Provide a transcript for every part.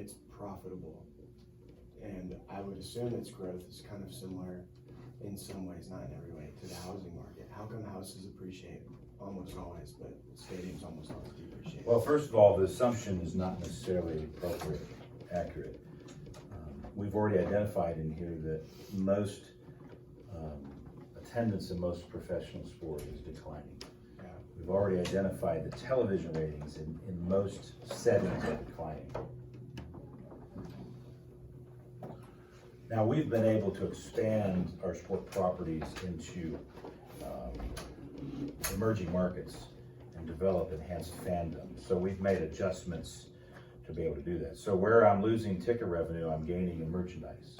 it's profitable. And I would assume its growth is kind of similar in some ways, not in every way, to the housing market. How come houses appreciate almost always, but stadiums almost always depreciate? Well, first of all, the assumption is not necessarily appropriate, accurate. We've already identified in here that most attendance in most professional sport is declining. Yeah. We've already identified that television ratings in most settings are declining. Now, we've been able to expand our sport properties into emerging markets and develop enhanced fandom. So we've made adjustments to be able to do that. So where I'm losing ticket revenue, I'm gaining in merchandise.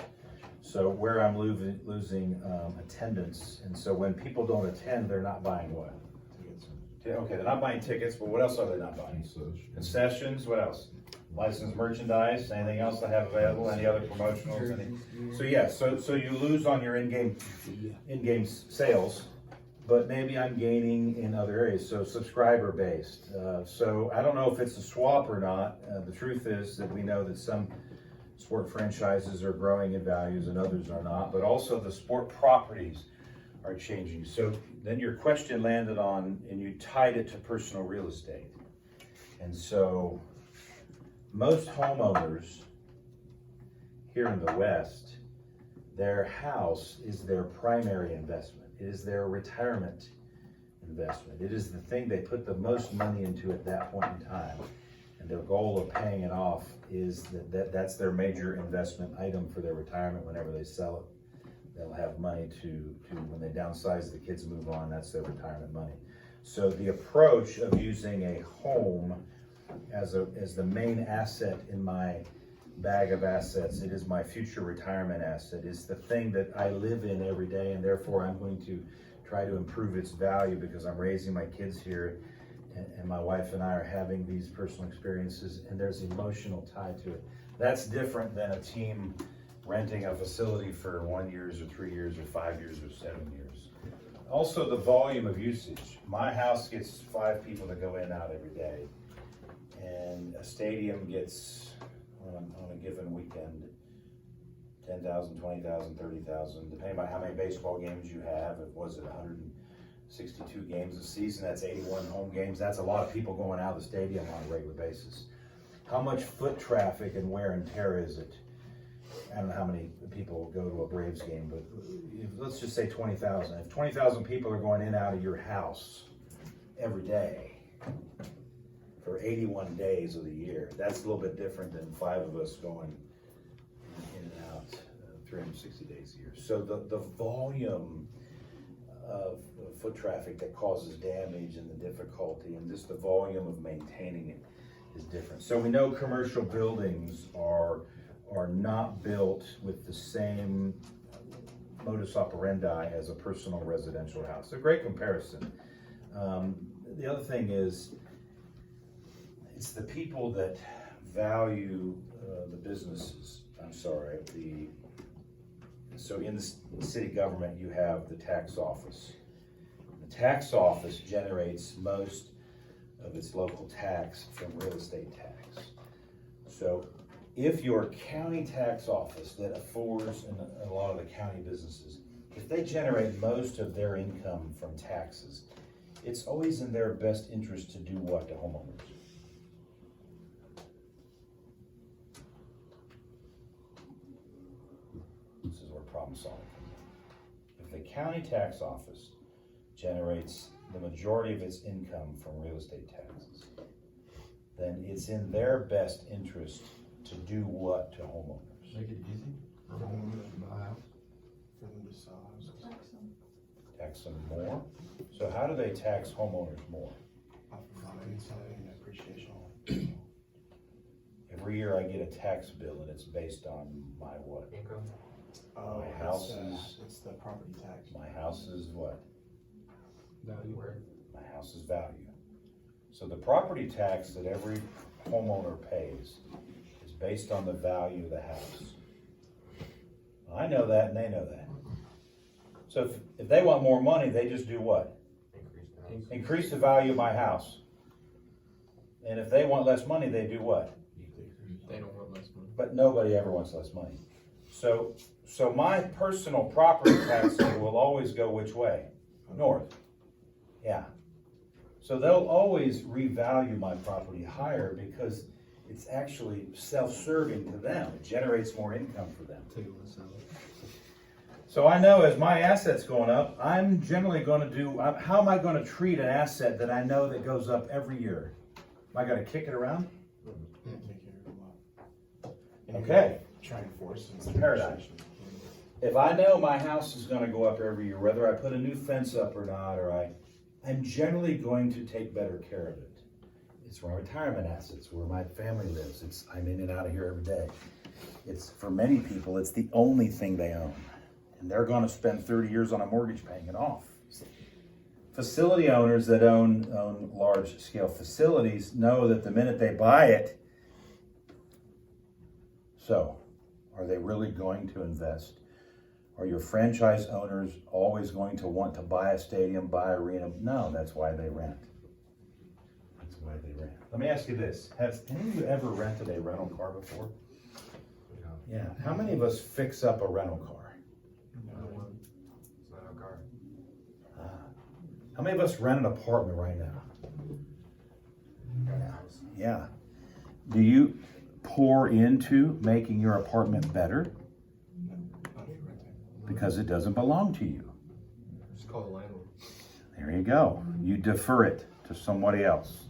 So where I'm losing attendance, and so when people don't attend, they're not buying what? Okay, they're not buying tickets, but what else are they not buying? Concessions, what else? Licensed merchandise, anything else I have available, any other promotionals? So yeah, so you lose on your in-game sales, but maybe I'm gaining in other areas, so subscriber based. So I don't know if it's a swap or not. The truth is that we know that some sport franchises are growing in values and others are not, but also the sport properties are changing. So then your question landed on, and you tied it to personal real estate. And so most homeowners here in the West, their house is their primary investment. It is their retirement investment. It is the thing they put the most money into at that point in time. And their goal of paying it off is that's their major investment item for their retirement. Whenever they sell it, they'll have money to when they downsize, the kids move on, that's their retirement money. So the approach of using a home as the main asset in my bag of assets, it is my future retirement asset, is the thing that I live in every day, and therefore I'm going to try to improve its value because I'm raising my kids here, and my wife and I are having these personal experiences, and there's emotional tie to it. That's different than a team renting a facility for 1 year or 3 years or 5 years or 7 years. Also the volume of usage. My house gets 5 people that go in and out every day, and a stadium gets on a given weekend 10,000, 20,000, 30,000, depending on how many baseball games you have. It was it 162 games a season, that's 81 home games. That's a lot of people going out of the stadium on a regular basis. How much foot traffic and wear and tear is it? I don't know how many people go to a Braves game, but let's just say 20,000. If 20,000 people are going in and out of your house every day for 81 days of the year, that's a little bit different than 5 of us going in and out 360 days a year. So the volume of foot traffic that causes damage and the difficulty and just the volume of maintaining it is different. So we know commercial buildings are not built with the same modus operandi as a personal residential house. A great comparison. The other thing is, it's the people that value the businesses. So in the city government, you have the tax office. The tax office generates most of its local tax from real estate tax. So if your county tax office that affords a lot of the county businesses, if they generate most of their income from taxes, it's always in their best interest to do what to homeowners? This is where problem solving comes in. If the county tax office generates the majority of its income from real estate taxes, then it's in their best interest to do what to homeowners? Make it easy for homeowners to buy a house. For them to sell houses. Tax them more? So how do they tax homeowners more? Off of value and appreciation. Every year I get a tax bill and it's based on my what? Income. Oh, My house is- it's the property tax. My house is what? Value where? My house is value. So the property tax that every homeowner pays is based on the value of the house. I know that and they know that. So if they want more money, they just do what? Increase the house. Increase the value of my house. And if they want less money, they do what? They don't want less money. but nobody ever wants less money. So my personal property tax will always go which way? North. Yeah. So they'll always revalue my property higher because it's actually self-serving to them. It generates more income for them. Take it and sell it. So I know as my asset's going up, I'm generally going to do, how am I going to treat an asset that I know that goes up every year? Am I going to kick it around? Make it go up. And you're Okay. gonna try and force some It's a paradigm. conversation. If I know my house is going to go up every year, whether I put a new fence up or not, I'm generally going to take better care of it. It's my retirement assets, where my family lives. I'm in and out of here every day. It's, for many people, it's the only thing they own. And they're going to spend 30 years on a mortgage paying it off. Facility owners that own large scale facilities know that the minute they buy it, so are they really going to invest? Are your franchise owners always going to want to buy a stadium, buy an arena? No, that's why they rent. That's why they rent. Let me ask you this. Has any of you ever rented a rental car before? Yeah. How many of us fix up a rental car? It's not a car. How many of us rent an apartment right now? Yeah. Do you pour into making your apartment better? No, not if you're renting. Because it doesn't belong to you. Just call the landlord. There you go. You defer it to somebody else.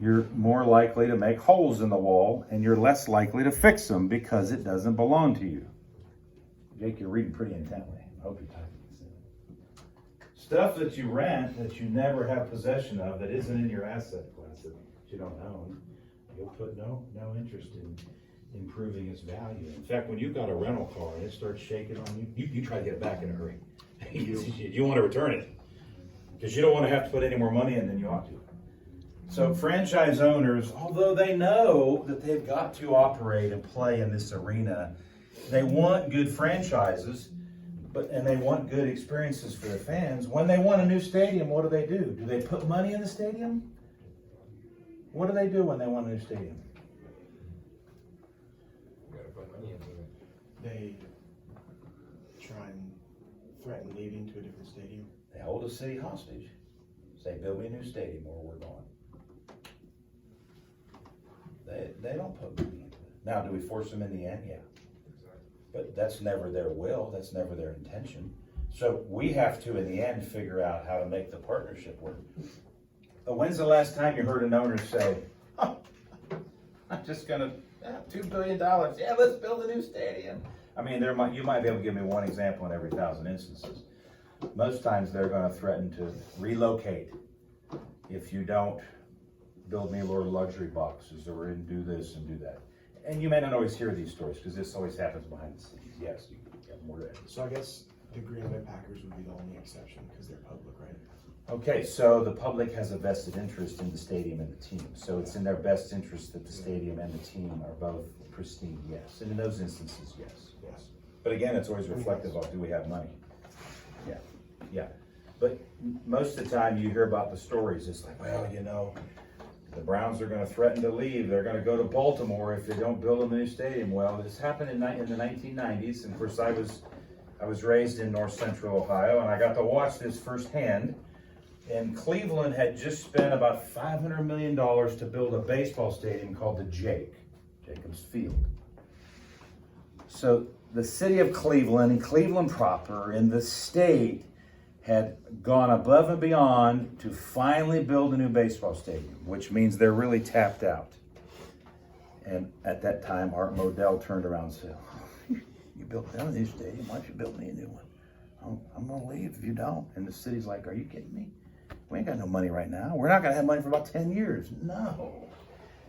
You're more likely to make holes in the wall, and you're less likely to fix them because it doesn't belong to you. Jake, you're reading pretty intently. I hope you're typing this in. Stuff that you rent that you never have possession of, that isn't in your asset class, that you don't own, you'll put no interest in improving its value. In fact, when you've got a rental car and it starts shaking on you, you try to get it back in a hurry. You want to return it because you don't want to have to put any more money in than you ought to. So franchise owners, although they know that they've got to operate and play in this arena, they want good franchises, and they want good experiences for their fans. When they want a new stadium, what do? Do they put money in the stadium? What do they do when they want a new stadium? You gotta put money into it. They try and threaten leaving to a different stadium. They hold a city hostage. Say, build me a new stadium or we're gone. They don't put money into it. Now, do we force them in the end? Yeah. Exactly. But that's never their will, that's never their intention. So we have to, in the end, figure out how to make the partnership work. But when's the last time you heard an owner say, oh, I'm just gonna, $2 billion, yeah, let's build a new stadium. I mean, you might be able to give me one example in every 1,000 instances. Most times they're gonna threaten to relocate if you don't build me more luxury boxes or do this and do that. And you may not always hear these stories because this always happens behind the scenes. Yes, you have more to add. So I guess the Green Bay Packers would be the only exception because they're public, right? Okay, so the public has a vested interest in the stadium and the team. So it's in their best interest that the stadium and the team are both pristine, yes. And in those instances, yes. But again, it's always reflective of, do we have money? Yeah. But most of the time you hear about the stories, it's like, well, the Browns are going to threaten to leave. They're going to go to Baltimore if they don't build them a new stadium. Well, this happened in the 1990s. And of course, I was raised in north central Ohio, and I got to watch this firsthand. And Cleveland had just spent about $500 million to build a baseball stadium called the Jacobs Field. So the city of Cleveland and Cleveland proper and the state had gone above and beyond to finally build a new baseball stadium, which means they're really tapped out. And at that time, Art Modell turned around and said, you built a new stadium, why don't you build me a new one? I'm going to leave if you don't. And the city's like, are you kidding me? We ain't got no money right now. We're not going to have money for about 10 years. No.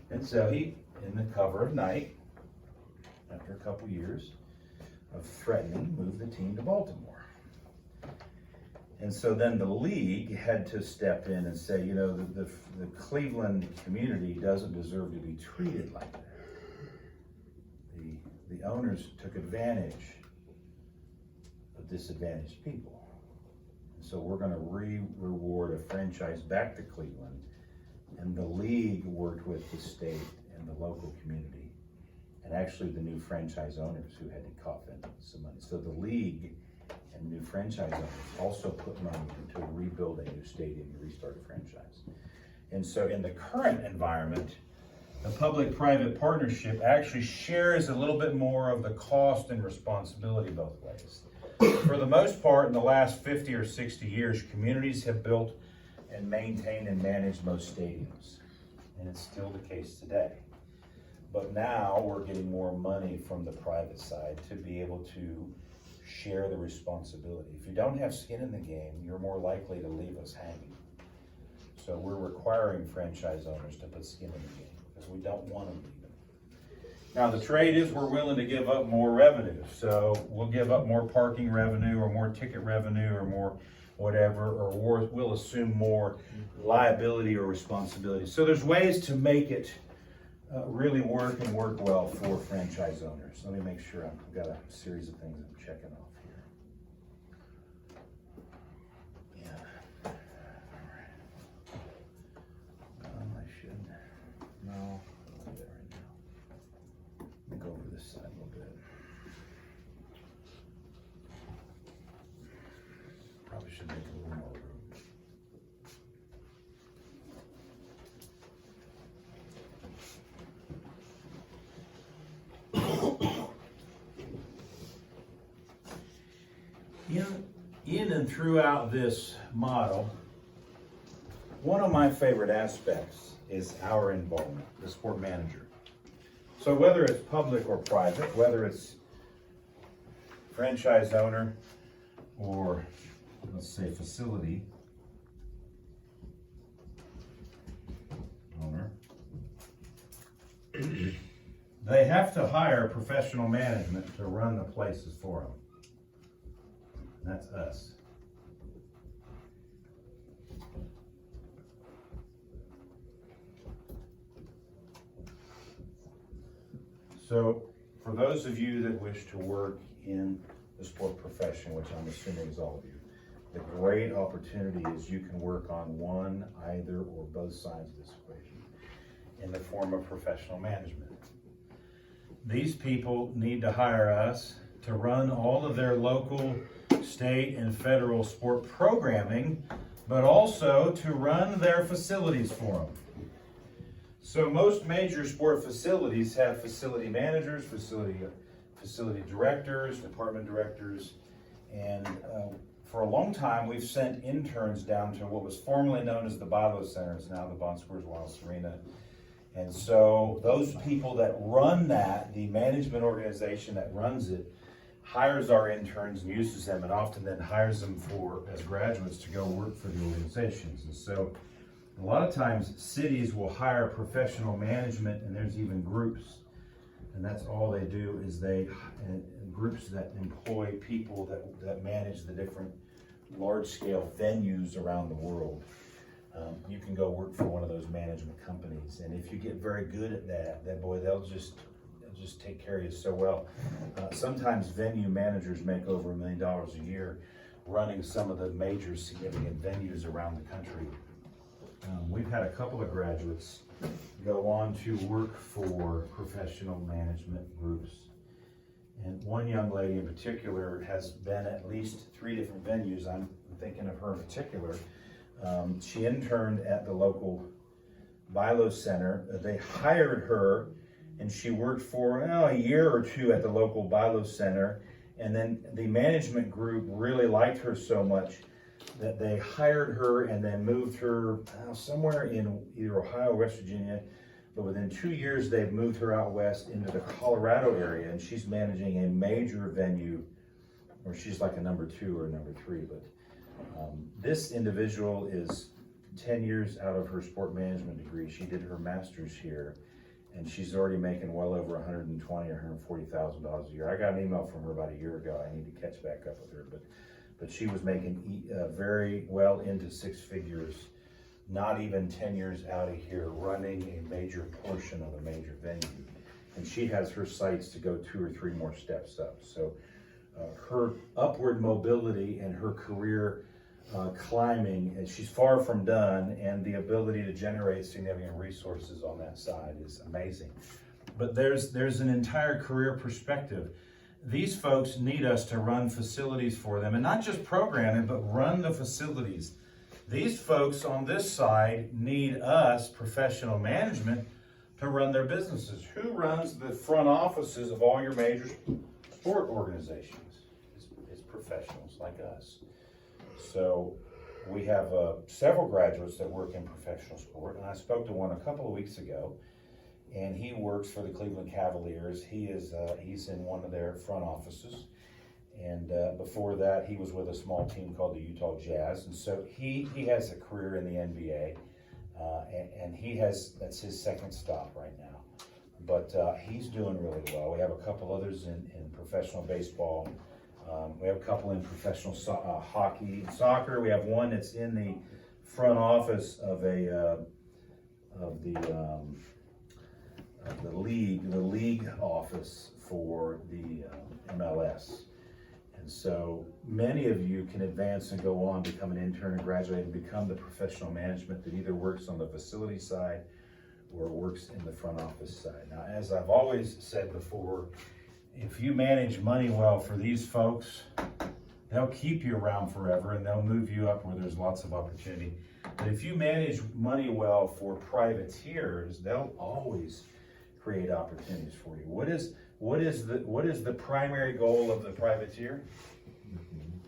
And so he, in the cover of night, after a couple years of threatening, moved the team to Baltimore. And so then the league had to step in and say, the Cleveland community doesn't deserve to be treated like that. The owners took advantage of disadvantaged people. So we're going to reward a franchise back to Cleveland. And the league worked with the state and the local community and actually the new franchise owners who had to cough in some money. So the league and new franchise owners also put money into rebuilding a new stadium and restart a franchise. And so in the current environment, the public-private partnership actually shares a little bit more of the cost and responsibility both ways. For the most part, in the last 50 or 60 years, communities have built and maintained and managed most stadiums. And it's still the case today. But now we're getting more money from the private side to be able to share the responsibility. If you don't have skin in the game, you're more likely to leave us hanging. So we're requiring franchise owners to put skin in the game because we don't want them leaving. Now the trade is we're willing to give up more revenue. So we'll give up more parking revenue or more ticket revenue or more whatever, or we'll assume more liability or responsibility. So there's ways to make it really work and work well for franchise owners. Let me make sure I've got a series of things I'm checking off here. Yeah. All right. I should. No, I'll do that right now. Let me go over this side a little bit. Probably should make a little more room. In and throughout this model, one of my favorite aspects is our involvement, the sport manager. So whether it's public or private, whether it's franchise owner or, let's say, facility owner, they have to hire professional management to run the places for them. And that's us. So, for those of you that wish to work in the sport profession, which I'm assuming is all of you, the great opportunity is you can work on one, either, or both sides of this equation in the form of professional management. These people need to hire us to run all of their local, state, and federal sport programming, but also to run their facilities for them. So most major sport facilities have facility managers, facility directors, department directors, and for a long time we've sent interns down to what was formerly known as the Bilo Center. It's now the Bon Secours Wireless Arena. And so those people that run that, the management organization that runs it, hires our interns and uses them, and often then hires them as graduates to go work for the organizations. And so a lot of times cities will hire professional management, and there's even groups, and that's all they do is groups that employ people that manage the different large-scale venues around the world. You can go work for one of those management companies, and if you get very good at that boy, they'll just take care of you so well. Sometimes venue managers make over $1 million a year running some of the major significant venues around the country. We've had a couple of graduates go on to work for professional management groups. And one young lady in particular has been at least 3 different venues. I'm thinking of her in particular. She interned at the local Bilo Center. They hired her, and she worked for a year or 2 at the local Bilo Center. And then the management group really liked her so much that they hired her and then moved her somewhere in either Ohio or West Virginia. But within 2 years, they've moved her out west into the Colorado area, and she's managing a major venue, or she's like a number 2 or number 3. But this individual is 10 years out of her sport management degree. She did her master's here, and she's already making well over $120,000 or $140,000 a year. I got an email from her about a year ago. I need to catch back up with her, but she was making very well into 6 figures, not even 10 years out of here, running a major portion of a major venue. And she has her sights to go 2 or 3 more steps up. So her upward mobility and her career climbing, and she's far from done, and the ability to generate significant resources on that side is amazing. but there's an entire career perspective. These folks need us to run facilities for them, and not just programming, but run the facilities. These folks on this side need us, professional management, to run their businesses. Who runs the front offices of all your major sport organizations? It's professionals like us. So we have several graduates that work in professional sport, and I spoke to one a couple of weeks ago, and he works for the Cleveland Cavaliers. He's in one of their front offices, and before that, he was with a small team called the Utah Jazz, and so he has a career in the NBA, and that's his second stop right now. But he's doing really well. We have a couple others in professional baseball. We have a couple in professional hockey and soccer. We have one that's in the front office of the league office for the MLS. And so many of you can advance and go on, become an intern and graduate and become the professional management that either works on the facility side or works in the front office side. Now, as I've always said before, if you manage money well for these folks, they'll keep you around forever and they'll move you up where there's lots of opportunity. But if you manage money well for privateers, they'll always create opportunities for you. What is the primary goal of the privateer?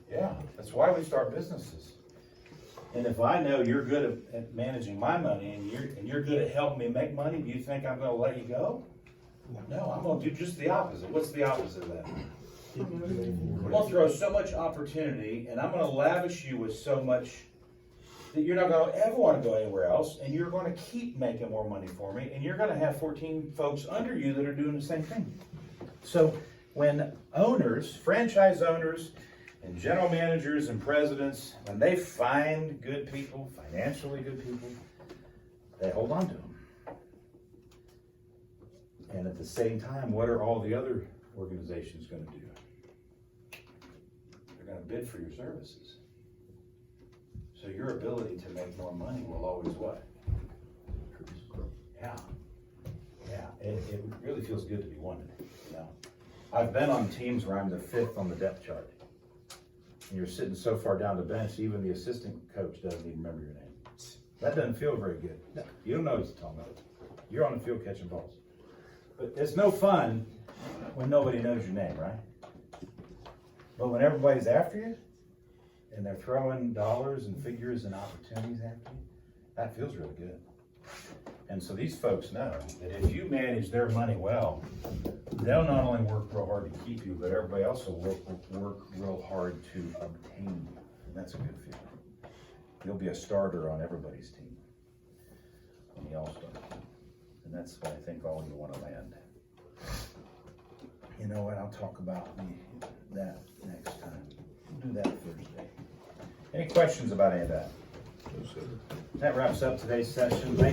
Yeah, that's why we start businesses. And if I know you're good at managing my money and you're good at helping me make money, do you think I'm going to let you go? No, I'm going to do just the opposite. What's the opposite of that? I'm going to throw so much opportunity, and I'm going to lavish you with so much that you're not going to ever want to go anywhere else, and you're going to keep making more money for me, and you're going to have 14 folks under you that are doing the same thing. So when owners, franchise owners, and general managers and presidents, when they find good people, financially good people, they hold on to them. And at the same time, what are all the other organizations going to do? They're going to bid for your services. So your ability to make more money will always what? Yeah. Yeah, it really feels good to be wanted, you know. I've been on teams where I'm the 5th on the depth chart. And you're sitting so far down the bench, even the assistant coach doesn't even remember your name. That doesn't feel very good. You don't know what he's talking about. You're on the field catching balls. But it's no fun when nobody knows your name, right? But when everybody's after you, and they're throwing dollars and figures and opportunities after you, that feels really good. And so these folks know that if you manage their money well, they'll not only work real hard to keep you, but everybody else will work real hard to obtain you. And that's a good feeling. You'll be a starter on everybody's team, on the All-Star team. And that's what I think all of you want to land. You know what, I'll talk about that next time. We'll do that Thursday. Any questions about any of that? That wraps up today's session. Thank